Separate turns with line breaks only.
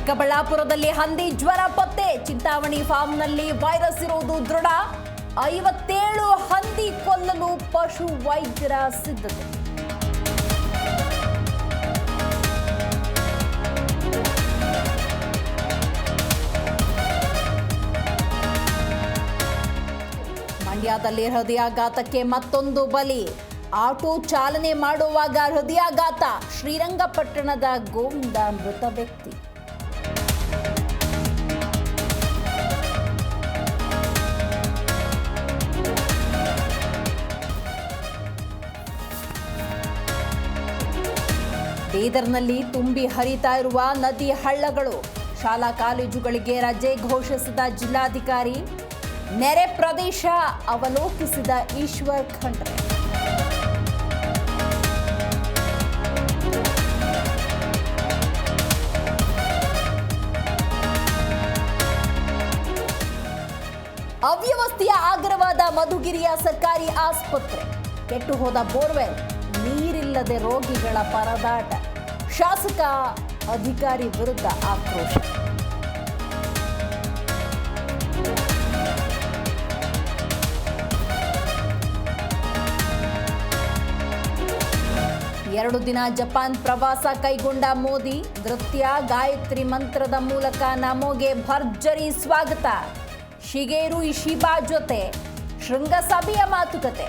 ಚಿಕ್ಕಬಳ್ಳಾಪುರದಲ್ಲಿ ಹಂದಿ ಜ್ವರ ಪತ್ತೆ. ಚಿಂತಾಮಣಿ ಫಾರ್ಮ್ನಲ್ಲಿ ವೈರಸ್ ಇರುವುದು ದೃಢ. 57 ಹಂದಿ ಕೊಲ್ಲಲು ಪಶು ವೈದ್ಯರ ಸಿದ್ಧತೆ. ಮಂಡ್ಯದಲ್ಲಿ ಹೃದಯಾಘಾತಕ್ಕೆ ಮತ್ತೊಂದು ಬಲಿ. ಆಟೋ ಚಾಲನೆ ಮಾಡುವಾಗ ಹೃದಯಾಘಾತ. ಶ್ರೀರಂಗಪಟ್ಟಣದ ಗೋವಿಂದ ಮೃತ ವ್ಯಕ್ತಿ. ಬೀದರ್ನಲ್ಲಿ ತುಂಬಿ ಹರಿತಾ ಇರುವ ನದಿ ಹಳ್ಳಗಳು. ಶಾಲಾ ಕಾಲೇಜುಗಳಿಗೆ ರಜೆ ಘೋಷಿಸಿದ ಜಿಲ್ಲಾಧಿಕಾರಿ. ನೆರೆ ಪ್ರದೇಶ ಅವಲೋಕಿಸಿದ ಈಶ್ವರ್ ಖಂಡ್ರೆ. ಅವ್ಯವಸ್ಥೆಯ ಆಗರವಾದ ಮಧುಗಿರಿಯ ಸರ್ಕಾರಿ ಆಸ್ಪತ್ರೆ. ಕೆಟ್ಟು ಹೋದ ಬೋರ್ವೆಲ್, ನೀರಿಲ್ಲದೆ ರೋಗಿಗಳ ಪರದಾಟ. ಶಾಸಕ ಅಧಿಕಾರಿ ವಿರುದ್ಧ ಆಕ್ರೋಶ. ಎರಡು ದಿನ ಜಪಾನ್ ಪ್ರವಾಸ ಕೈಗೊಂಡ ಮೋದಿ. ನೃತ್ಯ, ಗಾಯತ್ರಿ ಮಂತ್ರದ ಮೂಲಕ ನಮೋಗೆ ಭರ್ಜರಿ ಸ್ವಾಗತ. ಶಿಗೇರು ಇಶಿಬಾ ಜೊತೆ ಶೃಂಗಸಭೆಯ ಮಾತುಕತೆ.